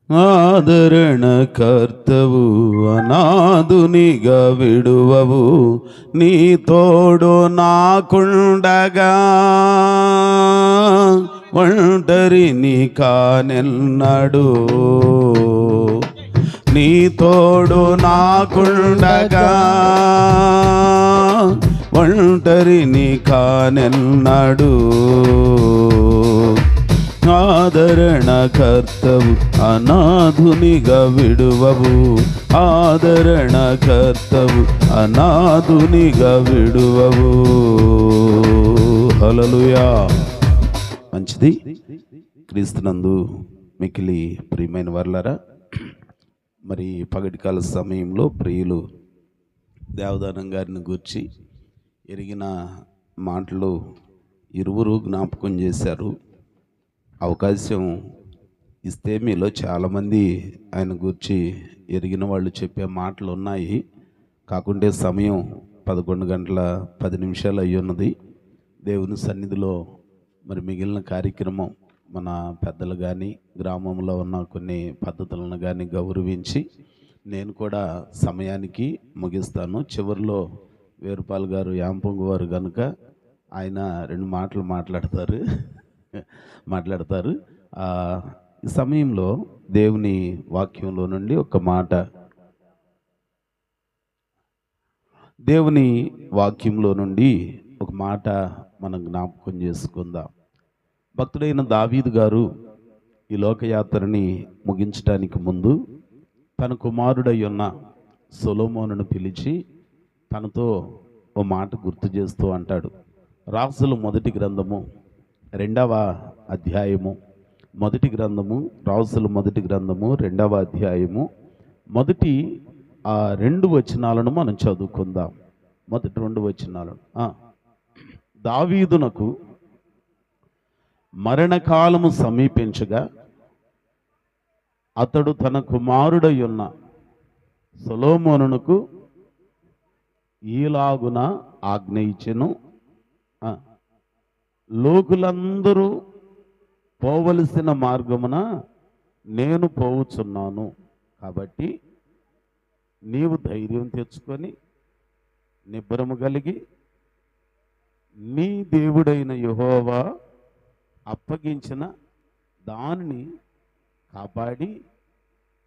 ఆదరణ కర్తవు, అనాథునిగా విడువవు, నీ తోడు నాకుండగా ఒంటరిని కానెన్నడు. నీ తోడు నాకుండగా ఒంటరిని కానెన్నడు. ఆదరణ కర్తవు, అనాథునిగా విడువవు, ఆదరణ కర్తవు, అనాథునిగా విడువవు. హల్లెలూయా. మంచిది. క్రీస్తునందు మిక్కిలి ప్రియమైన వారలారా, మరి పగటికాల సమయంలో ప్రియులు దేవదానం గారిని గూర్చి ఎరిగిన మాటలు ఇరువురు జ్ఞాపకం చేశారు. అవకాశం ఇస్తే మీలో చాలామంది ఆయన గురించి ఎరిగిన వాళ్ళు చెప్పే మాటలు ఉన్నాయి. కాకుంటే సమయం 11:10 అయ్యి ఉన్నది. దేవుని సన్నిధిలో మరి మిగిలిన కార్యక్రమం మన పెద్దలు కానీ గ్రామంలో ఉన్న కొన్ని పద్ధతులను కానీ గౌరవించి నేను కూడా సమయానికి ముగిస్తాను. చివరిలో వేరుపాల్ గారు యాంపంగు వారు కనుక ఆయన 2 మాటలు మాట్లాడతారు. ఈ సమయంలో దేవుని వాక్యంలో నుండి ఒక మాట, దేవుని వాక్యంలో నుండి ఒక మాట మనం జ్ఞాపకం చేసుకుందాం. భక్తుడైన దావీదు గారు ఈ లోకయాత్రని ముగించడానికి ముందు తన కుమారుడై ఉన్న సొలొమోనును పిలిచి తనతో ఓ మాట గుర్తు చేస్తూ అంటాడు. రాజుల మొదటి గ్రంథము 2వ అధ్యాయము, మొదటి గ్రంథము, రాజుల మొదటి గ్రంథము 2వ అధ్యాయము మొదటి 2 వచనాలను మనం చదువుకుందాం. మొదటి 2 వచనాలను. దావీదునకు మరణకాలము సమీపించగా అతడు తన కుమారుడై ఉన్న సొలొమోనునకు ఈలాగున ఆజ్ఞ ఇచ్చెను. లోకులందరూ పోవలసిన మార్గమున నేను పోవుచున్నాను, కాబట్టి నీవు ధైర్యం తెచ్చుకొని నిబ్బరము కలిగి నీ దేవుడైన యెహోవా అప్పగించిన దానిని కాపాడి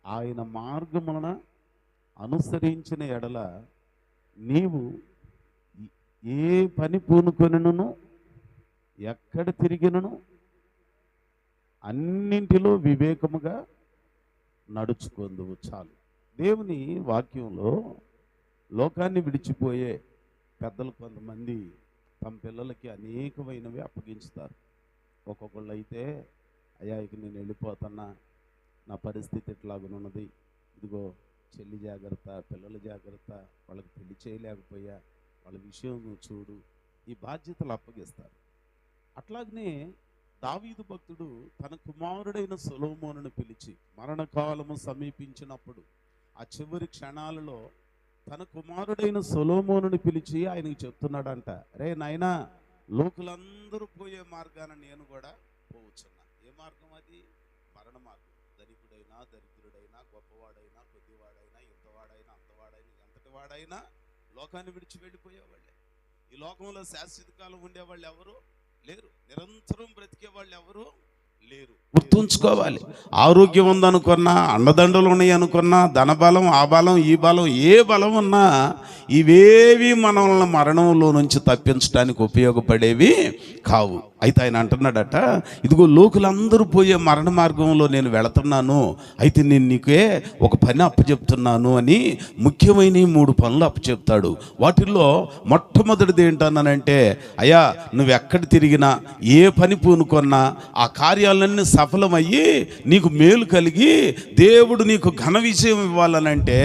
ఆయన మార్గమున అనుసరించిన ఎడల నీవు ఏ పని పూనుకొనినను ఎక్కడ తిరిగినను అన్నింటిలో వివేకముగా నడుచుకుందువు. చాలు. దేవుని వాక్యంలో లోకాన్ని విడిచిపోయే పెద్దలు కొంతమంది తమ పిల్లలకి అనేకమైనవి అప్పగించుతారు. ఒక్కొక్కళ్ళు అయితే, అయ్యా ఇక నేను వెళ్ళిపోతున్నా, నా పరిస్థితి ఎట్లాగున్నది, ఇదిగో చెల్లి జాగ్రత్త, పిల్లల జాగ్రత్త, వాళ్ళకి పెళ్లి చేయలేకపోయా, వాళ్ళ విషయం చూడు, ఈ బాధ్యతలు అప్పగిస్తారు. అట్లాగనే దావీదు భక్తుడు తన కుమారుడైన సొలొమోనును పిలిచి మరణకాలము సమీపించినప్పుడు ఆ చివరి క్షణాలలో తన కుమారుడైన సొలొమోనును పిలిచి ఆయనకు చెప్తున్నాడంట, రే నాయనా, లోకులందరూ పోయే మార్గాన నేను కూడా పోవచ్చున్నా. ఏ మార్గం అది? మరణ మార్గం. ధనికుడైనా దరిద్రుడైనా గొప్పవాడైనా కొద్దివాడైనా ఇంతవాడైనా అంతవాడైనా ఎంతటి వాడైనా లోకాన్ని విడిచి వెళ్ళిపోయేవాళ్ళే. ఈ లోకంలో శాశ్వత కాలం ఉండేవాళ్ళు ఎవరు లేరు. నిరంతరం బ్రతికే వాళ్ళు ఎవరు లేరు. గుర్తుంచుకోవాలి. ఆరోగ్యం ఉందనుకున్నా, అండదండలు ఉన్నాయి అనుకున్నా, ధనబలం, ఆ బలం, ఈ బలం, ఏ బలం ఉన్నా ఇవేవి మనల్ని మరణంలో నుంచి తప్పించడానికి ఉపయోగపడేవి కావు. అయితే ఆయన అంటున్నాడట, ఇదిగో లోకులందరూ పోయే మరణ మార్గంలో నేను వెళుతున్నాను, అయితే నేను నీకే ఒక పని అప్పచెప్తున్నాను అని ముఖ్యమైన 3 పనులు అప్పచెప్తాడు. వాటిల్లో మొట్టమొదటిది ఏంటన్నానంటే, అయ్యా నువ్వు ఎక్కడ తిరిగినా, ఏ పని పూనుకున్నా ఆ కార్యాలన్నీ సఫలమయ్యి నీకు మేలు కలిగి దేవుడు నీకు ఘన విజయం ఇవ్వాలనంటే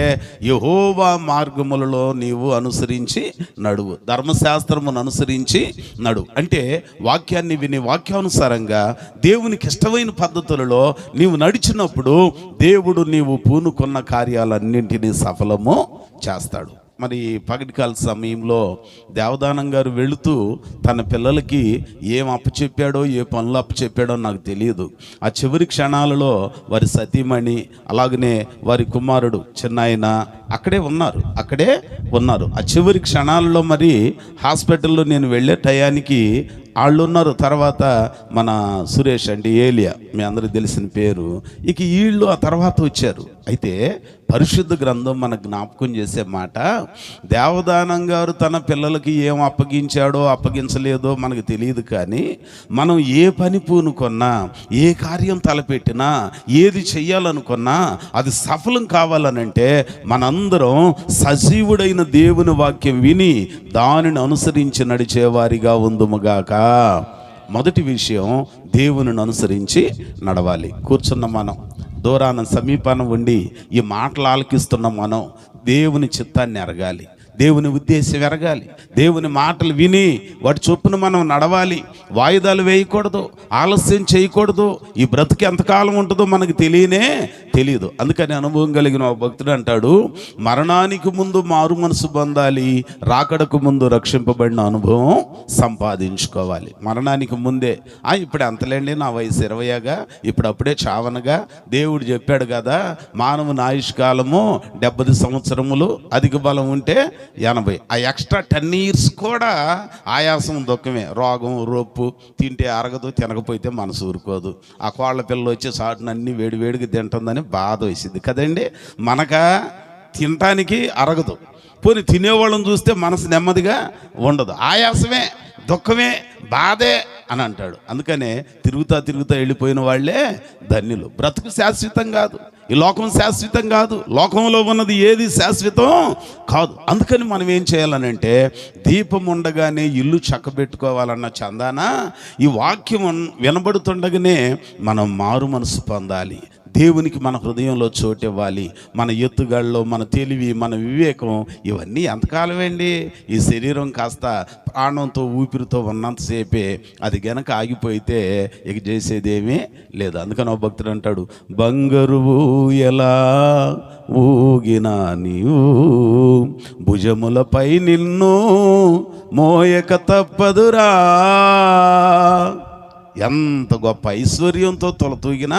యెహోవా మార్గములలో నీవు అనుసరించి నడువు, ధర్మశాస్త్రమును అనుసరించి నడువు. అంటే వాక్యాన్ని విని వాక్యానుసారంగా దేవునికి ఇష్టమైన పద్ధతులలో నీవు నడిచినప్పుడు దేవుడు నీవు పూనుకున్న కార్యాలన్నింటినీ సఫలము చేస్తాడు. మరి పగటికాల సమయంలో దేవదానం గారు వెళుతూ తన పిల్లలకి ఏం అప్పచెప్పాడో ఏ పనులు అప్పచెప్పాడో నాకు తెలియదు. ఆ చివరి క్షణాలలో వారి సతీమణి అలాగనే వారి కుమారుడు చిన్నాయన అక్కడే ఉన్నారు. ఆ చివరి క్షణాలలో మరి హాస్పిటల్లో నేను వెళ్ళే టయానికి వాళ్ళు ఉన్నారు. తర్వాత మన సురేష్ అంటే ఏలియా, మీ అందరికి తెలిసిన పేరు, ఇక వీళ్ళు ఆ తర్వాత వచ్చారు. అయితే పరిశుద్ధ గ్రంథం మన జ్ఞాపకం చేసే మాట, దేవదానం గారు తన పిల్లలకి ఏం అప్పగించాడో అప్పగించలేదో మనకు తెలియదు, కానీ మనం ఏ పని పూనుకున్నా, ఏ కార్యం తలపెట్టినా, ఏది చెయ్యాలనుకున్నా అది సఫలం కావాలనంటే మనందరం సజీవుడైన దేవుని వాక్యం విని దానిని అనుసరించి నడిచేవారిగా ఉందుముగాక. మొదటి విషయం, దేవుని అనుసరించి నడవాలి. కూర్చున్న మనం, దూరాన సమీపాన ఉండి ఈ మాటలు ఆలకిస్తున్న మనం దేవుని చిత్తాన్ని ఎరగాలి, దేవుని ఉద్దేశం ఎరగాలి, దేవుని మాటలు విని వాటి చొప్పున మనం నడవాలి. వాయిదాలు వేయకూడదు, ఆలస్యం చేయకూడదు. ఈ బ్రతుకు ఎంతకాలం ఉంటుందో మనకు తెలియదు. అందుకని అనుభవం కలిగిన ఒక భక్తుడు అంటాడు, మరణానికి ముందు మారు మనసు పొందాలి, రాకడకు ముందు రక్షింపబడిన అనుభవం సంపాదించుకోవాలి. మరణానికి ముందే ఇప్పుడు అంతలేండి, నా వయసు 20గా, అప్పుడే చావనగా, దేవుడు చెప్పాడు కదా మానవుని ఆయుష్కాలము 70 సంవత్సరములు, అధిక బలం ఉంటే 80. ఆ ఎక్స్ట్రా 10 years కూడా ఆయాసం దుఃఖమే, రోగం రొప్పు, తింటే అరగదు, తినకపోతే మనసు ఊరుకోదు. ఆ కోళ్ళ పిల్లలు వచ్చే సాటునన్నీ వేడివేడికి తింటుందని బాధ వేసింది కదండి. మనక తినటానికి అరగదు, పోనీ తినేవాళ్ళని చూస్తే మనసు నెమ్మదిగా ఉండదు, ఆయాసమే, దుఃఖమే, బాధే అని అంటాడు. అందుకనే తిరుగుతా వెళ్ళిపోయిన వాళ్ళే ధన్యులు. బ్రతుకు శాశ్వతం కాదు, ఈ లోకం శాశ్వతం కాదు, లోకంలో ఉన్నది ఏది శాశ్వతం కాదు. అందుకని మనం ఏం చేయాలనంటే, దీపం ఉండగానే ఇల్లు చక్కబెట్టుకోవాలన్న చందాన ఈ వాక్యం వినబడుతుండగానే మనం మారు మనసు పొందాలి. దేవునికి మన హృదయంలో చోటు ఇవ్వాలి. మన ఎత్తుగాళ్ళలో మన తెలివి, మన వివేకం ఇవన్నీ ఎంతకాలమేండి? ఈ శరీరం కాస్త ప్రాణంతో ఊపిరితో ఉన్నంతసేపే. అది గనక ఆగిపోయితే ఇక చేసేదేమీ లేదు. అందుకని ఒక భక్తుడు అంటాడు, బంగారువు ఎలా ఊగినా నీవు భుజములపై నిన్ను మోయక తప్పదురా. ఎంత గొప్ప ఐశ్వర్యంతో తొలతూగినా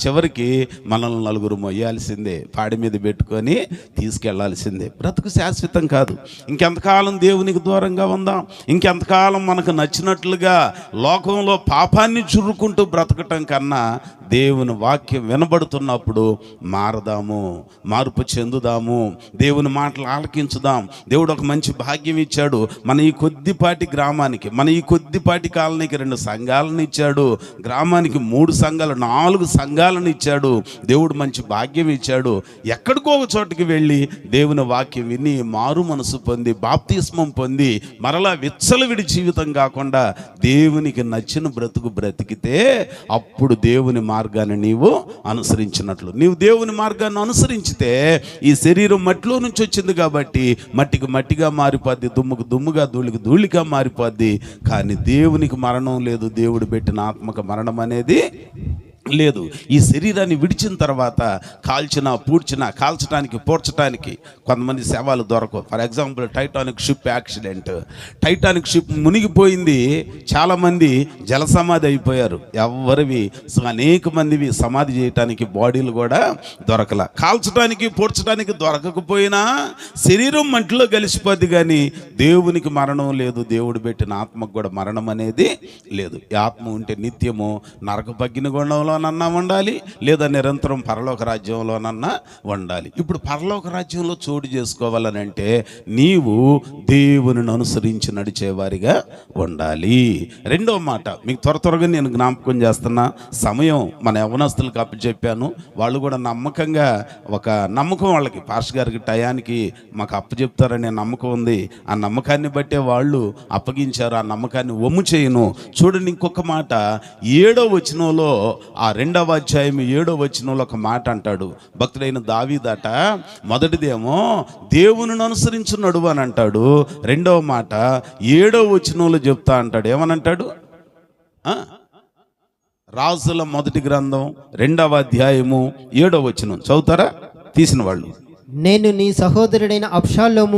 చివరికి మనల్ని నలుగురు మొయ్యాల్సిందే, పాడి మీద పెట్టుకొని తీసుకెళ్లాల్సిందే. బ్రతుకు శాశ్వతం కాదు. ఇంకెంతకాలం దేవునికి దూరంగా ఉందాం, ఇంకెంతకాలం మనకు నచ్చినట్లుగా లోకంలో పాపాన్ని చురుకుంటూ బ్రతకటం కన్నా దేవుని వాక్యం వినబడుతున్నప్పుడు మారదాము, మార్పు చెందుదాము, దేవుని మాటలు ఆలకించుదాం. దేవుడు ఒక మంచి భాగ్యం ఇచ్చాడు. మన ఈ కొద్దిపాటి గ్రామానికి, మన ఈ కొద్దిపాటి కాలనీకి 2 సంఘాలను ఇచ్చాడు, గ్రామానికి 3 సంఘాలు, 4 సంఘాలను ఇచ్చాడు. దేవుడు మంచి భాగ్యం ఇచ్చాడు. ఎక్కడికో ఒక చోటుకి వెళ్ళి దేవుని వాక్యం విని మారు మనసు పొంది బాప్తిస్మం పొంది మరలా విచ్చలవిడి జీవితం కాకుండా దేవునికి నచ్చిన బ్రతుకు బ్రతికితే అప్పుడు దేవుని మార్గాన్ని నీవు అనుసరించినట్లు. నీవు దేవుని మార్గాన్ని అనుసరించితే ఈ శరీరం మట్టిలో నుంచి వచ్చింది కాబట్టి మట్టికి మట్టిగా మారిపోద్ది, దుమ్ముకు దుమ్ముగా, ధూళికి ధూళిగా మారిపోద్ది. కానీ దేవునికి మరణం లేదు, దేవుడు పెట్టిన ఆత్మక మరణం అనేది లేదు. ఈ శరీరాన్ని విడిచిన తర్వాత కాల్చినా పూడ్చినా, కాల్చడానికి పూడ్చడానికి కొంతమంది శవాలు దొరకవు. For example Titanic ship accident, Titanic ship మునిగిపోయింది, చాలామంది జల సమాధి అయిపోయారు. ఎవరివి అనేక మందివి సమాధి చేయటానికి బాడీలు కూడా దొరకల. కాల్చడానికి పూడ్చడానికి దొరకకపోయినా శరీరం మంటిలో కలిసిపోద్ది, కానీ దేవునికి మరణం లేదు, దేవుడు పెట్టిన ఆత్మకు కూడా మరణం అనేది లేదు. ఈ ఆత్మ ఉంటే నిత్యము నరక పగ్గిన గుండంలో ఉండాలి, లేదా నిరంతరం పరలోక రాజ్యంలోనన్నా ఉండాలి. ఇప్పుడు పరలోక రాజ్యంలో చోటు చేసుకోవాలని అంటే నీవు దేవుని అనుసరించి నడిచేవారిగా ఉండాలి. రెండో మాట మీకు త్వరగా నేను జ్ఞాపకం చేస్తున్నా, సమయం మన యవనస్తులకు అప్పచెప్పాను. వాళ్ళు కూడా నమ్మకంగా, ఒక నమ్మకం వాళ్ళకి, పాస్టర్ గారికి టయానికి మాకు అప్పచెప్తారనే నమ్మకం ఉంది. ఆ నమ్మకాన్ని బట్టే వాళ్ళు అప్పగించారు. ఆ నమ్మకాన్ని వమ్ము చేయను. చూడండి ఇంకొక మాట, 7వ వచనంలో, ఆ 2వ అధ్యాయం 7వ వచనంలో ఒక మాట అంటాడు భక్తుడైన దావీదట. మొదటిదేమో దేవుని అనుసరించు నడువు అని అంటాడు. రెండవ మాట 7వ వచనంలో చెప్తా అంటాడు. ఏమనంటాడు? రాజుల మొదటి గ్రంథం 2వ అధ్యాయము 7వ వచనం చదువుతారా? తీసిన వాళ్ళు నేను నీ సహోదరుడైన అబ్షాలోము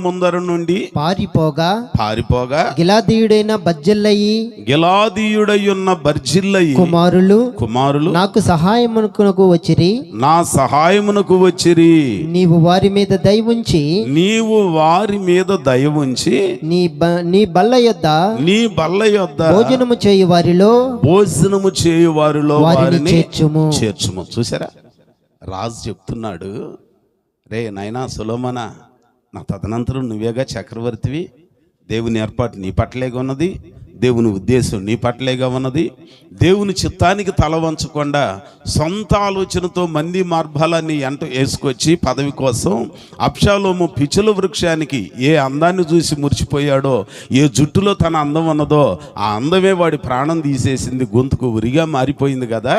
ముందర నుండి పారిపోగా గిలాదీయుడైన బర్జిల్లయి కుమారులు నాకు సహాయమునకు వచ్చిరి. నీవు వారి మీద దయ ఉంచి నీ బల్ల యొద్ద భోజనము చేయు వారిలో వారిని చేర్చుము. చూసారా, రాజు చెప్తున్నాడు, రే నాయనా సొలొమోనా, నా తదనంతరం నువ్వేగా చక్రవర్తివి, దేవుని ఏర్పాటు నీ పట్లేగా ఉన్నది, దేవుని ఉద్దేశం నీ పట్లేగా ఉన్నది. దేవుని చిత్తానికి తల వంచకుండా సొంత ఆలోచనతో మంది మార్గాలన్నీ వేసుకొచ్చి పదవి కోసం అబ్షాలోము పిచ్చుల వృక్షానికి ఏ అందాన్ని చూసి మురిచిపోయాడో, ఏ జుట్టులో తన అందం ఉన్నదో ఆ అందమే వాడి ప్రాణం తీసేసింది, గొంతుకు ఉరిగా మారిపోయింది కదా.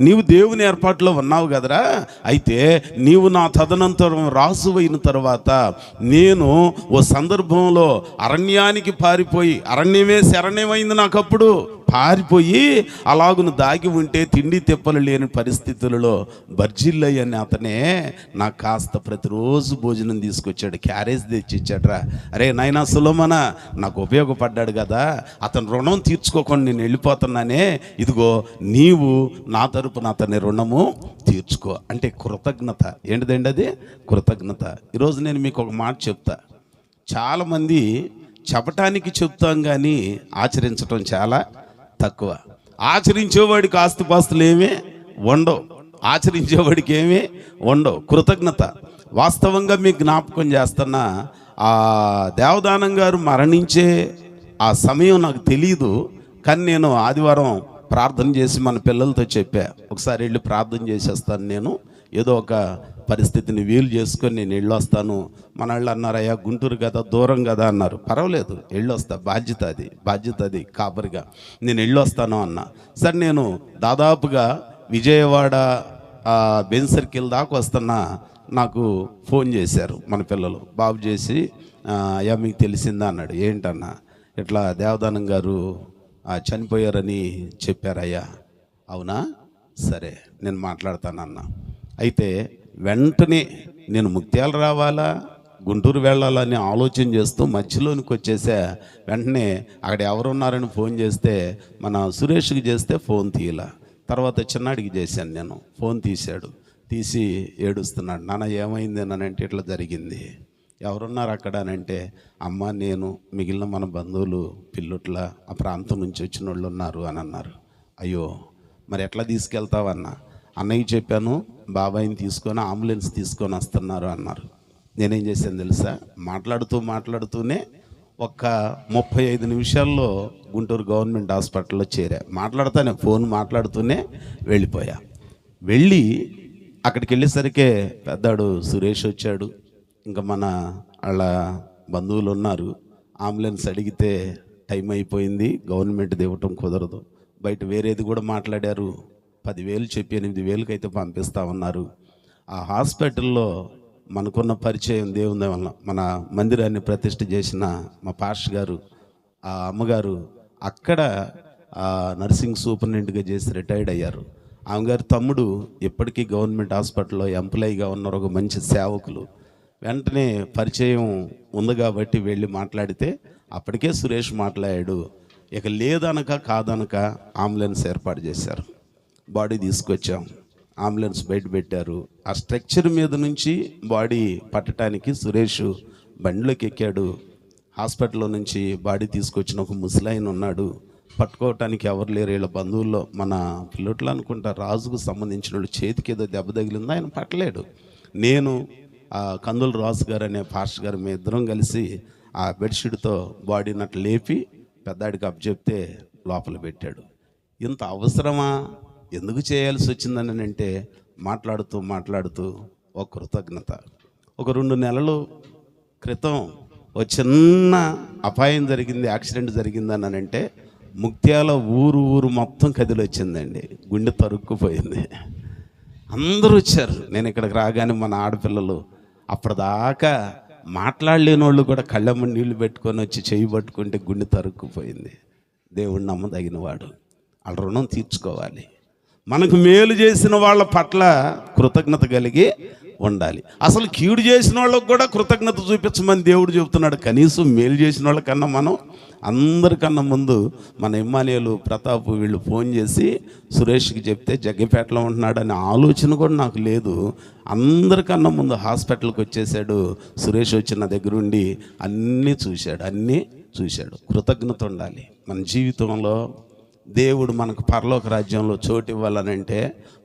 నీవు దేవుని ఏర్పాటులో ఉన్నావు కదరా, అయితే నీవు నా తదనంతరం రాజు అయిన తర్వాత నేను ఓ సందర్భంలో అరణ్యానికి పారిపోయి, అరణ్యమే శరణ్యమైంది నాకు, అప్పుడు పారిపోయి అలాగును దాగి ఉంటే తిండి తెప్పలు లేని పరిస్థితులలో బర్జిల్లయ్య అని అతనే నాకు కాస్త ప్రతిరోజు భోజనం తీసుకొచ్చాడు, క్యారేజ్ తెచ్చి ఇచ్చాడ్రా. అరే నాయనా సొలొమోనా, నాకు ఉపయోగపడ్డాడు కదా, అతను రుణం తీర్చుకోకుండా నేను వెళ్ళిపోతున్నానే, ఇదిగో నీవు నా తరపున అతని రుణము తీర్చుకో అంటే కృతజ్ఞత. ఏంటిదండి అది? కృతజ్ఞత. ఈరోజు నేను మీకు ఒక మాట చెప్తా. చాలామంది చెప్పటానికి చెప్తాం కానీ ఆచరించటం చాలా తక్కువ. ఆచరించేవాడికి ఆస్తిపాస్తులు ఏమీ ఉండవు, ఆచరించేవాడికి ఏమీ ఉండవు. కృతజ్ఞత. వాస్తవంగా మీకు జ్ఞాపకం చేస్తున్నా, ఆ దేవదానం గారు మరణించే ఆ సమయం నాకు తెలియదు, కానీ నేను ఆదివారం ప్రార్థన చేసి మన పిల్లలతో చెప్పా, ఒకసారి వెళ్ళి ప్రార్థన చేసేస్తాను, నేను ఏదో ఒక పరిస్థితిని వీలు చేసుకొని నేను వెళ్ళొస్తాను. మన వాళ్ళు అన్నారు, అయ్యా గుంటూరు కదా, దూరం కదా అన్నారు. పర్వాలేదు, వెళ్ళొస్తా, బాధ్యత అది కాపరిగా నేను వెళ్ళొస్తాను అన్నా. సరే, నేను దాదాపుగా విజయవాడ బెన్ సర్కిల్ దాకా వస్తున్నా, నాకు ఫోన్ చేశారు మన పిల్లలు, బాబు చేసి, అయ్యా మీకు తెలిసిందా అన్నాడు. ఏంటన్నా? ఇట్లా దేవదానం గారు చనిపోయారని చెప్పారయ్యా. అవునా, సరే నేను మాట్లాడతానన్నా. అయితే వెంటనే నేను ముత్యాలు రావాలా, గుంటూరు వెళ్ళాలని ఆలోచన చేస్తూ మధ్యలోనికి వచ్చేసా. వెంటనే అక్కడ ఎవరున్నారని ఫోన్ చేస్తే, మన సురేష్కి చేస్తే ఫోన్ తీయలా. తర్వాత చిన్నాడికి చేశాను నేను, ఫోన్ తీశాడు. తీసి ఏడుస్తున్నాడు, నాన్న ఏమైంది అని అంటే, ఇట్లా జరిగింది. ఎవరున్నారు అక్కడ అని అంటే, అమ్మ, నేను, మిగిలిన మన బంధువులు పిల్లుట్ల ఆ ప్రాంతం నుంచి వచ్చిన వాళ్ళు ఉన్నారు అని అన్నారు. అయ్యో, మరి ఎట్లా తీసుకెళ్తావన్నా? అన్నయ్య చెప్పాను, బాబాయిని తీసుకొని అంబులెన్స్ తీసుకొని వస్తున్నారు అన్నారు. నేనేం చేశాను తెలుసా? మాట్లాడుతూనే ఒక 35 నిమిషాల్లో గుంటూరు గవర్నమెంట్ హాస్పిటల్లో చేరా. ఫోన్ మాట్లాడుతూనే వెళ్ళిపోయా. వెళ్ళి అక్కడికి వెళ్ళేసరికి పెద్దాడు సురేష్ వచ్చాడు, ఇంకా మన వాళ్ళ బంధువులు ఉన్నారు. అంబులెన్స్ అడిగితే టైం అయిపోయింది, గవర్నమెంట్ ఇవ్వటం కుదరదు, బయట వేరేది కూడా మాట్లాడారు, 10,000 చెప్పి 8,000కి అయితే పంపిస్తా ఉన్నారు. ఆ హాస్పిటల్లో మనకున్న పరిచయం దేవుని వల్ల, మన మందిరాన్ని ప్రతిష్ఠ చేసిన మా పాస్టర్ గారు, ఆ అమ్మగారు అక్కడ నర్సింగ్ సూపరింటెండెంట్గా చేసి రిటైర్డ్ అయ్యారు. ఆమెగారి తమ్ముడు ఇప్పటికీ గవర్నమెంట్ హాస్పిటల్లో ఎంప్లాయీగా ఉన్నారు, ఒక మంచి సేవకులు. వెంటనే పరిచయం ఉంది కాబట్టి వెళ్ళి మాట్లాడితే అప్పటికే సురేష్ మాట్లాడాడు. ఇక లేదనక కాదనక అంబులెన్స్ ఏర్పాటు చేశారు. బాడీ తీసుకొచ్చాం, అంబులెన్స్ బయట పెట్టారు. ఆ స్ట్రక్చర్ మీద నుంచి బాడీ పట్టడానికి సురేష్ బండిలోకి ఎక్కాడు. హాస్పిటల్లో నుంచి బాడీ తీసుకొచ్చిన ఒక ముసలాయన ఉన్నాడు, పట్టుకోవటానికి ఎవరు లేరు. వీళ్ళ బంధువుల్లో మన పిల్లట్లు అనుకుంటా, రాజుకు సంబంధించిన వాళ్ళు చేతికి ఏదో దెబ్బ తగిలిందో, ఆయన పట్టలేడు. నేను కందుల రాజు గారు అనే పాస్టర్ గారు మేము ఇద్దరం కలిసి ఆ బెడ్షీట్తో బాడీని అట్లా లేపి పెద్దాడికి అప్పచెప్తే లోపల పెట్టాడు. ఇంత అవసరమా, ఎందుకు చేయాల్సి వచ్చిందని అంటే, మాట్లాడుతూ ఒక కృతజ్ఞత. ఒక 2 నెలల క్రితం ఒక చిన్న అపాయం జరిగింది, యాక్సిడెంట్ జరిగిందని అంటే, ముత్యాల ఊరు మొత్తం కదిలి వచ్చిందండి, గుండె తరుక్కుపోయింది. అందరూ వచ్చారు. నేను ఇక్కడికి రాగానే మన ఆడపిల్లలు అప్పటిదాకా మాట్లాడలేని వాళ్ళు కూడా కళ్ళమ్మ నీళ్లు పెట్టుకొని వచ్చి చేయి పట్టుకుంటే గుండె తరుక్కుపోయింది. దేవుడు నమ్మదగినవాడు, వాళ్ళ రుణం తీర్చుకోవాలి. మనకు మేలు చేసిన వాళ్ళ పట్ల కృతజ్ఞత కలిగి ఉండాలి. అసలు కీడు చేసిన వాళ్ళకు కూడా కృతజ్ఞత చూపించమని దేవుడు చెబుతున్నాడు. కనీసం మేలు చేసిన వాళ్ళకన్నా మనం అందరికన్నా ముందు మన ఇమ్మానియలు ప్రతాప్ వీళ్ళు ఫోన్ చేసి సురేష్కి చెప్తే జగ్గపేటలో ఉంటున్నాడనే ఆలోచన కూడా నాకు లేదు. అందరికన్నా ముందు హాస్పిటల్కి వచ్చేసాడు. సురేష్ వచ్చిన దగ్గరుండి అన్నీ చూశాడు. కృతజ్ఞత ఉండాలి మన జీవితంలో. దేవుడు మనకు పరలోక రాజ్యంలో చోటు ఇవ్వాలనంటే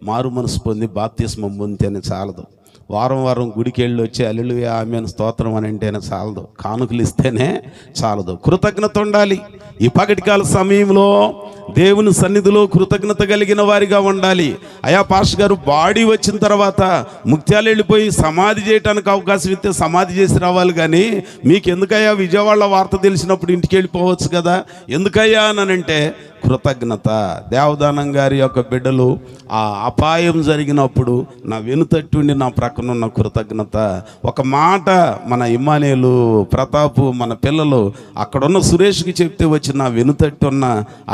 మారు మనసు పొంది బాప్తిస్మం పొందితేనే చాలదు. వారం గుడికి వెళ్ళి వచ్చి హల్లెలూయా ఆమేన్ స్తోత్రం అని అంటేనే చాలదు. కానుకలు ఇస్తేనే చాలదు. కృతజ్ఞత ఉండాలి. ఈ పగటికాల సమయంలో దేవుని సన్నిధిలో కృతజ్ఞత కలిగిన వారిగా ఉండాలి. అయా పాస్టర్ గారు బాడీ వచ్చిన తర్వాత ముత్యాలు వెళ్ళిపోయి సమాధి చేయడానికి అవకాశం ఇస్తే సమాధి చేసి రావాలి, కానీ మీకు ఎందుకయ్యా విజయవాడలో వార్త తెలిసినప్పుడు ఇంటికి వెళ్ళిపోవచ్చు కదా, ఎందుకయ్యా అని అంటే కృతజ్ఞత. దేవదానం గారి యొక్క బిడ్డలు ఆ అపాయం జరిగినప్పుడు నా వెనుతట్టుండి నా ప్రక్కన ఉన్న కృతజ్ఞత. ఒక మాట మన ఇమ్మానేలు ప్రతాపు మన పిల్లలు అక్కడున్న సురేష్కి చెప్తే వచ్చిన నా వెనుతట్టున్న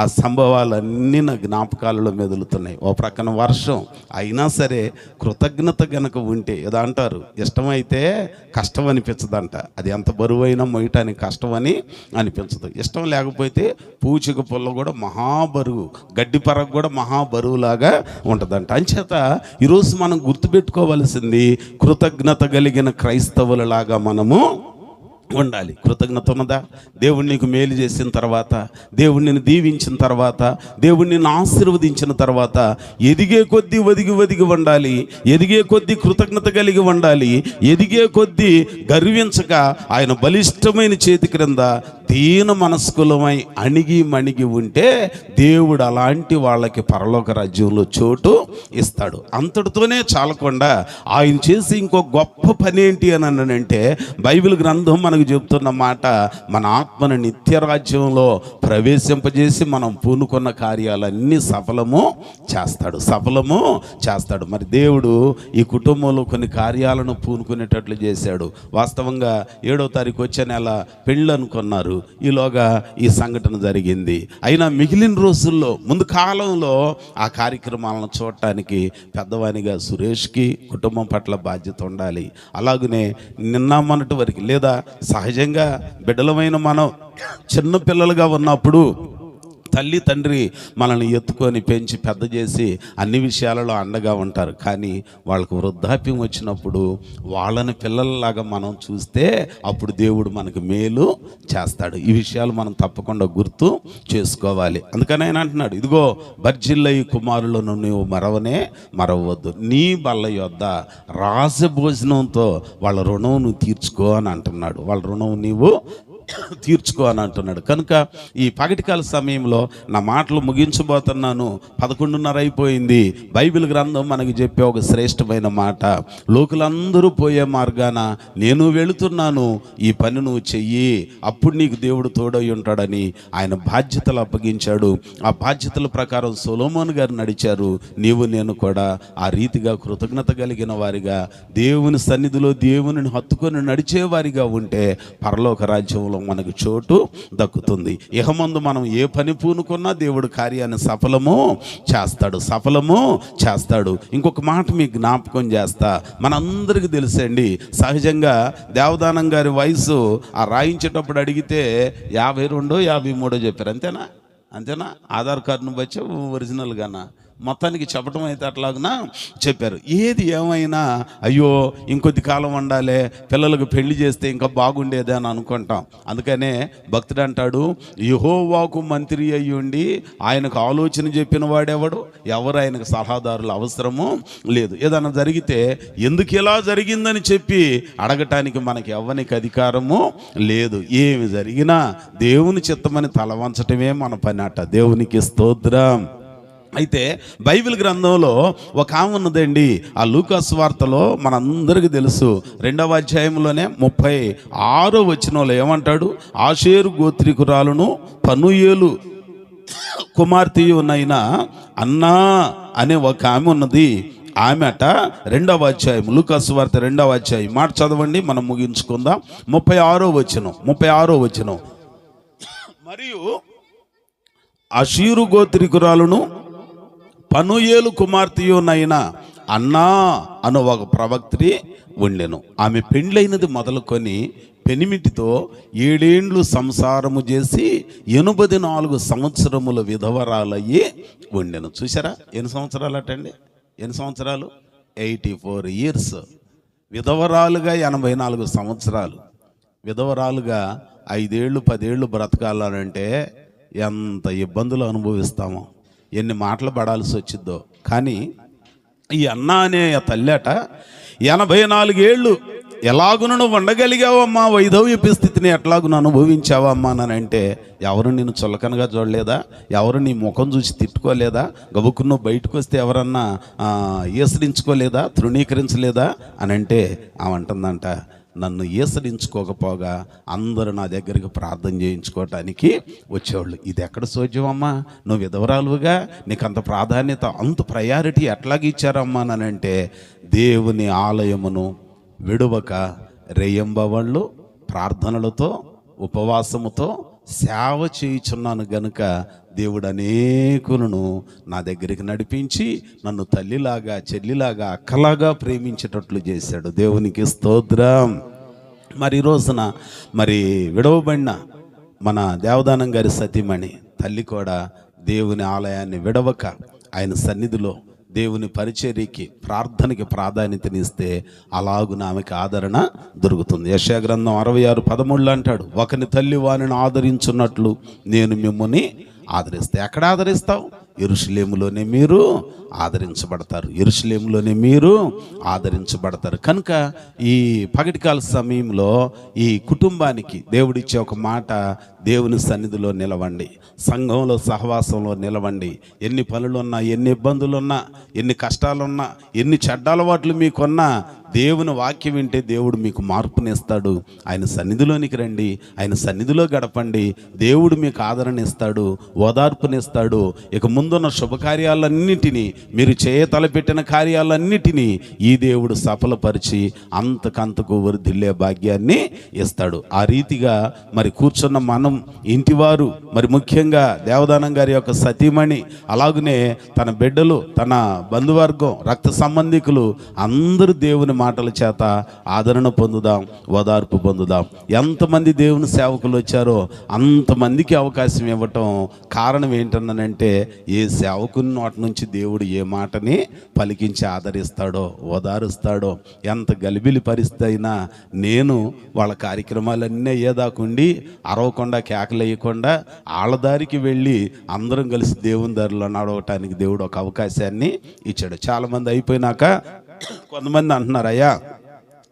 ఆ సంభవాలన్నీ నా జ్ఞాపకాలలో మెదులుతున్నాయి. ఓ ప్రక్కన వర్షం అయినా సరే కృతజ్ఞత గనక ఉంటే ఏదో అంటారు, ఇష్టమైతే కష్టం అనిపించదంట. అది ఎంత బరువైనా మొయ్యటానికి కష్టం అని అనిపించదు. ఇష్టం లేకపోతే పూచిక పుల్ల కూడా మహాబరువు, గడ్డి పరకు కూడా మహాబరువులాగా ఉంటుందంట. అంచేత ఈరోజు మనం గుర్తుపెట్టుకోవాల్సింది కృతజ్ఞత కలిగిన క్రైస్తవులలాగా మనము ఉండాలి. కృతజ్ఞత ఉన్నదా? దేవుడు నీకు మేలు చేసిన తర్వాత, దేవుడు నిన్ను దీవించిన తర్వాత, దేవుడు నిన్ను ఆశీర్వదించిన తర్వాత ఎదిగే కొద్దీ ఒదిగి ఉండాలి. ఎదిగే కొద్దీ కృతజ్ఞత కలిగి ఉండాలి. ఎదిగే కొద్దీ గర్వించక ఆయన బలిష్టమైన చేతి క్రింద దీన మనస్కులమై అణిగి మణిగి ఉంటే దేవుడు అలాంటి వాళ్ళకి పరలోక రాజ్యంలో చోటు ఇస్తాడు. అంతటితోనే చాలకుండా ఆయన చేసి ఇంకో గొప్ప పని ఏంటి అని అన్నానంటే, బైబిల్ గ్రంథం మనకు చెప్తున్న మాట, మన ఆత్మను నిత్య రాజ్యంలో ప్రవేశింపజేసి మనం పూనుకున్న కార్యాలన్నీ సఫలము చేస్తాడు. మరి దేవుడు ఈ కుటుంబంలో కొన్ని కార్యాలను పూనుకునేటట్లు చేశాడు. వాస్తవంగా 7వ తారీఖు వచ్చే నెల పెళ్ళి అనుకున్నారు. ఈలోగా ఈ సంఘటన జరిగింది. అయినా మిగిలిన రోజుల్లో ముందు కాలంలో ఆ కార్యక్రమాలను చూడటానికి పెద్దవానిగా సురేష్కి కుటుంబం పట్ల బాధ్యత ఉండాలి. అలాగనే నిన్న మొన్నటి వరకు లేదా సహజంగా బిడ్డలమైన మనం చిన్న పిల్లలుగా ఉన్నప్పుడు తల్లి తండ్రి మనల్ని ఎత్తుకొని పెంచి పెద్ద చేసి అన్ని విషయాలలో అండగా ఉంటారు. కానీ వాళ్ళకు వృద్ధాప్యం వచ్చినప్పుడు వాళ్ళని పిల్లలలాగా మనం చూస్తే అప్పుడు దేవుడు మనకు మేలు చేస్తాడు. ఈ విషయాలు మనం తప్పకుండా గుర్తు చేసుకోవాలి. అందుకని ఆయన అంటున్నాడు, ఇదిగో బర్జిల్లయి కుమారులను నువ్వు మరవవద్దు, నీ బల్ల యొద్ద రాజభోజనంతో వాళ్ళ రుణం నువ్వు తీర్చుకో అని అంటున్నాడు. వాళ్ళ రుణం నీవు తీర్చుకో అని అంటున్నాడు. కనుక ఈ పగటికాల సమయంలో నా మాటలు ముగించబోతున్నాను. 11:30 అయిపోయింది. బైబిల్ గ్రంథం మనకి చెప్పే ఒక శ్రేష్టమైన మాట, లోకులందరూ పోయే మార్గాన నేను వెళుతున్నాను, ఈ పని నువ్వు చెయ్యి, అప్పుడు నీకు దేవుడు తోడై ఉంటాడని ఆయన బాధ్యతలు అప్పగించాడు. ఆ బాధ్యతల ప్రకారం సొలొమోను గారు నడిచారు. నీవు నేను కూడా ఆ రీతిగా కృతజ్ఞత కలిగిన వారిగా దేవుని సన్నిధిలో దేవుని హత్తుకొని నడిచేవారిగా ఉంటే పరలోక రాజ్యంలో మనకు చోటు దక్కుతుంది. ఇహమందు మనం ఏ పని పూనుకున్నా దేవుడు కార్యాన్ని సఫలము చేస్తాడు. ఇంకొక మాట మీకు జ్ఞాపకం చేస్తా. మనందరికీ తెలుసండి, సహజంగా దేవదానం గారి వయసు ఆ రాయించేటప్పుడు అడిగితే 52 53 చెప్పారు. అంతేనా? ఆధార్ కార్డును బట్టి ఒరిజినల్గానా మొత్తానికి చెప్పడం అయితే అట్లాగునా చెప్పారు. ఏది ఏమైనా అయ్యో ఇంకొద్ది కాలం ఉండాలి, పిల్లలకు పెళ్లి చేస్తే ఇంకా బాగుండేది అని అనుకుంటాం. అందుకనే భక్తుడు అంటాడు, యెహోవాకు మంత్రి అయ్యుండి ఆయనకు ఆలోచన చెప్పిన వాడెవడు? ఎవరు ఆయనకు సలహాదారులు అవసరము లేదు. ఏదైనా జరిగితే ఎందుకు ఇలా జరిగిందని చెప్పి అడగటానికి మనకి ఎవ్వనికి అధికారము లేదు. ఏమి జరిగినా దేవుని చిత్తమని తల వంచటమే మన పని అట. దేవునికి స్తోత్రం. అయితే బైబిల్ గ్రంథంలో ఒక ఆమె ఉన్నదండి. ఆ లూకా సువార్తలో మనందరికీ తెలుసు 2వ అధ్యాయంలోనే 36వ వచనంలో ఏమంటాడు? ఆషేరు గోత్రికురాలును పనూయేలు కుమార్తెయునైన అన్నా అనే ఒక ఆమె ఉన్నది. ఆమె అట 2వ అధ్యాయం లూకా సువార్త 2వ అధ్యాయం మాట చదవండి, మనం ముగించుకుందాం. 36వ వచనం. మరియు ఆషేరు గోత్రికురాలును పనుయేలు కుమార్తెయునైన అన్నా అను ఒక ప్రవక్త్రి ఉండెను. ఆమె పెండ్లైనది మొదలుకొని పెనిమిటితో 7 ఏండ్లు సంసారము చేసి 84 సంవత్సరముల విధవరాలయ్యి ఉండెను. చూసారా ఎన్ని సంవత్సరాలు అటండి? ఎన్ని సంవత్సరాలు? 84 years. విధవరాలుగా 84 సంవత్సరాలు. విధవరాలుగా 5 ఏళ్ళు 10 ఏళ్ళు బ్రతకాలనంటే ఎంత ఇబ్బందులు అనుభవిస్తామో, ఎన్ని మాటలు పడాల్సి వచ్చిద్దో. కానీ ఈ అన్న అనే తల్లి 84 ఏళ్ళు ఎలాగును నువ్వు ఉండగలిగావమ్మా, వైధవ్యపు స్థితిని ఎట్లాగును అనుభవించావమ్మా అని అంటే ఎవరు నిన్ను చులకనగా చూడలేదా? ఎవరు నీ ముఖం చూసి తిట్టుకోలేదా? గబుక్కును నువ్వు బయటకు వస్తే ఎవరన్నా ఈసరించుకోలేదా, తృణీకరించలేదా అని అంటే ఆమె అంటుందంట, నన్ను ఈసరించుకోకపోగా అందరూ నా దగ్గరికి ప్రార్థన చేయించుకోవటానికి వచ్చేవాళ్ళు. ఇది ఎక్కడ సోజ్యమమ్మా? నువ్వు విధవరాలుగా నీకు అంత ప్రాధాన్యత, అంత ప్రయారిటీ ఎట్లాగ ఇచ్చారమ్మా అని అంటే, దేవుని ఆలయమును విడువక రేయంబవళ్ళు ప్రార్థనలతో ఉపవాసముతో సేవ చేయుచున్నాను గనుక దేవుడు అనేకులను నా దగ్గరికి నడిపించి నన్ను తల్లిలాగా, చెల్లిలాగా, అక్కలాగా ప్రేమించేటట్లు చేశాడు. దేవునికి స్తోత్రం. మరి ఈ రోజున మరి విడవబడిన మన దేవదానం గారి సతీమణి తల్లి కూడా దేవుని ఆలయాన్ని విడవక ఆయన సన్నిధిలో దేవుని పరిచర్యకి, ప్రార్థనకి ప్రాధాన్యతనిస్తే అలాగున ఆమెకి ఆదరణ దొరుకుతుంది. యెషయా గ్రంథం 66:13 అంటాడు, ఒకని తల్లి వానిని ఆదరించున్నట్లు నేను మిమ్మల్ని ఆదరిస్తే. ఎక్కడ ఆదరిస్తావు? యెరూషలేములోనే మీరు ఆదరించబడతారు. యెరూషలేములోనే మీరు ఆదరించబడతారు. కనుక ఈ పగటికాల సమయంలో ఈ కుటుంబానికి దేవుడిచ్చే ఒక మాట, దేవుని సన్నిధిలో నిలవండి, సంఘంలో సహవాసంలో నిలవండి. ఎన్ని పనులున్నా, ఎన్ని ఇబ్బందులున్నా, ఎన్ని కష్టాలున్నా, ఎన్ని చెడ్డ అలవాట్లు మీకున్నా దేవుని వాక్యం వింటే దేవుడు మీకు మార్పునిస్తాడు. ఆయన సన్నిధిలోనికి రండి, ఆయన సన్నిధిలో గడపండి. దేవుడు మీకు ఆదరణ ఇస్తాడు, ఓదార్పునిస్తాడు. ఇక ముందున్న శుభకార్యాలన్నిటినీ, మీరు తలపెట్టిన కార్యాలన్నిటినీ ఈ దేవుడు సఫలపరిచి అంతకంతకు వృద్ధిల్లే భాగ్యాన్ని ఇస్తాడు. ఆ రీతిగా మరి కూర్చున్న మనం, ఇంటివారు, మరి ముఖ్యంగా దేవదానం గారి యొక్క సతీమణి, అలాగనే తన బిడ్డలు, తన బంధువర్గం, రక్త సంబంధికులు అందరూ దేవుని మాటల చేత ఆదరణ పొందుదాం, ఓదార్పు పొందుదాం. ఎంతమంది దేవుని సేవకులు వచ్చారో అంతమందికి అవకాశం ఇవ్వటం కారణం ఏంటన్నానంటే, ఏ సేవకుని నోటి నుంచి దేవుడు ఏ మాటని పలికించి ఆదరిస్తాడో, ఓదారుస్తాడో. ఎంత గలిబిలి పరిస్థితి అయినా నేను వాళ్ళ కార్యక్రమాలన్నీ అయ్యేదాకుండి అరవకుండా, కేకలేయకుండా ఆళ్ళదారికి వెళ్ళి అందరం కలిసి దేవుని దారిలో నడవటానికి దేవుడు ఒక అవకాశాన్ని ఇచ్చాడు. చాలామంది అయిపోయినాక కొంతమంది అంటున్నారు, అయ్యా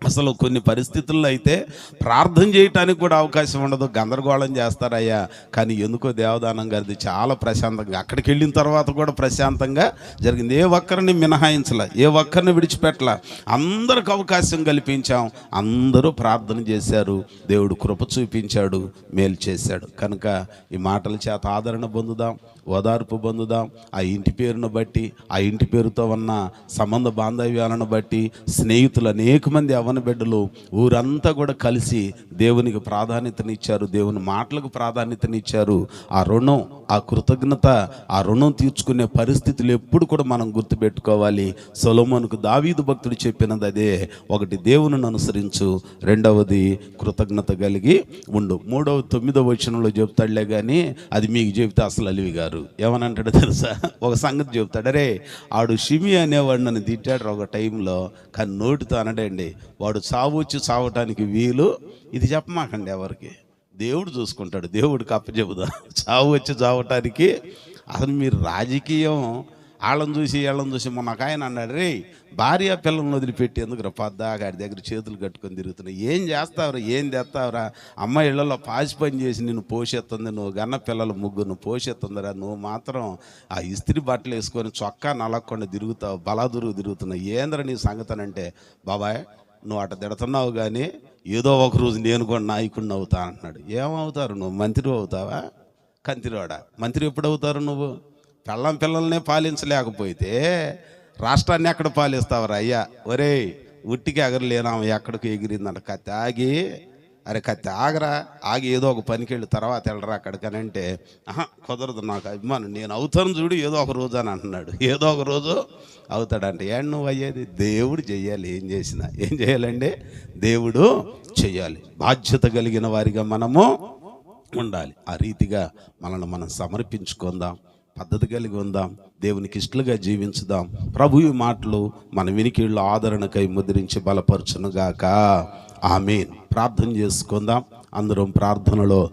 అసలు కొన్ని పరిస్థితుల్లో అయితే ప్రార్థన చేయటానికి కూడా అవకాశం ఉండదు, గందరగోళం చేస్తారయ్యా. కానీ ఎందుకో దేవదానం గారిది చాలా ప్రశాంతంగా, అక్కడికి వెళ్ళిన తర్వాత కూడా ప్రశాంతంగా జరిగింది. ఏ ఒక్కరిని మినహాయించలే, ఏ ఒక్కరిని విడిచిపెట్టలే, అందరికి అవకాశం కల్పించాం. అందరూ ప్రార్థన చేశారు, దేవుడు కృప చూపించాడు, మేలు చేశాడు. కనుక ఈ మాటల చేత ఆదరణ పొందుదాం, ఓదార్పు పొందుదాం. ఆ ఇంటి పేరును బట్టి, ఆ ఇంటి పేరుతో ఉన్న సంబంధ బాంధవ్యాలను బట్టి స్నేహితులు అనేక మంది యవ్వన బిడ్డలు ఊరంతా కూడా కలిసి దేవునికి ప్రాధాన్యతనిచ్చారు, దేవుని మాటలకు ప్రాధాన్యతనిచ్చారు. ఆ రుణం, ఆ కృతజ్ఞత, ఆ రుణం తీర్చుకునే పరిస్థితులు ఎప్పుడు కూడా మనం గుర్తుపెట్టుకోవాలి. సొలొమోనుకు దావీదు భక్తుడు చెప్పినది అదే. ఒకటి, దేవుని అనుసరించు, రెండవది కృతజ్ఞత కలిగి ఉండు. 9వ వచనంలో చెప్తాడులే కానీ అది మీకు చెబితే అసలు అలివి గారు ఏమనంటాడో తెలుసా? ఒక సంగతి చెప్తాడు, అరే ఆడు షిమి అనేవాడు నన్ను తిట్టాడు ఒక టైంలో, కానీ నోటితో అనడండి, వాడు చావు వచ్చి చావటానికి వీలు. ఇది చెప్పమాకండి ఎవరికి, దేవుడు చూసుకుంటాడు, దేవుడికి అప్పచెబుదా. చావు వచ్చి చావటానికి అసలు మీరు రాజకీయం వాళ్ళని చూసి వీళ్ళని చూసి మొన్న ఒక ఆయన అన్నాడు, రే భార్య పిల్లలను వదిలిపెట్టి ఎందుకు పద్దా గాడి దగ్గర చేతులు కట్టుకొని తిరుగుతున్నావు, ఏం చేస్తావురా, ఏం తెస్తావురా, అమ్మ ఇళ్లలో పాసి పని చేసి నిన్ను పోషెత్తుంది, నువ్వు గన్న పిల్లల ముగ్గురు పోషెత్తుందిరా, నువ్వు మాత్రం ఆ ఇస్త్రీ బట్టలు వేసుకొని చొక్కా నలగకుండా తిరుగుతావు, బలాదురుగు తిరుగుతున్నావు, ఏంద్ర నీ సంగతి అంటే, బాబాయ్ నువ్వు అట తిడుతున్నావు కానీ ఏదో ఒక రోజు నేను కూడా నాయకుడిని అవుతా అంటున్నాడు. ఏమవుతారు నువ్వు? మంత్రి అవుతావా? కంతిరోడా మంత్రి ఎప్పుడు అవుతారు? నువ్వు పిల్లల్నే పాలించలేకపోతే రాష్ట్రాన్ని ఎక్కడ పాలిస్తావరా అయ్యా? ఒరే ఉట్టికి ఎగరలేనా, ఎక్కడికి ఎగిరిందంట తాగి అరే కత్తి ఆగరా, ఆగి ఏదో ఒక పనికి వెళ్ళి తర్వాత వెళ్ళరా అక్కడికనంటే, కుదరదు, నాకు అభిమానం, నేను అవుతాను చూడు ఏదో ఒక రోజు అని అంటున్నాడు. ఏదో ఒక రోజు అవుతాడంటే ఏం నువ్వు అయ్యేది? దేవుడు చెయ్యాలి. ఏం చేయాలండి? దేవుడు చెయ్యాలి. బాధ్యత కలిగిన వారిగా మనము ఉండాలి. ఆ రీతిగా మనల్ని మనం సమర్పించుకుందాం, పద్ధతి కలిగి ఉందాం, దేవునికి ఇష్టలుగా జీవించుదాం. ప్రభు ఈ మాటలు మన వినికిళ్ళు ఆదరణకై ముద్రించి బలపరచునుగాక. ఆమేన్. ప్రార్థన చేసుకుందాం. అందరం ప్రార్థనలో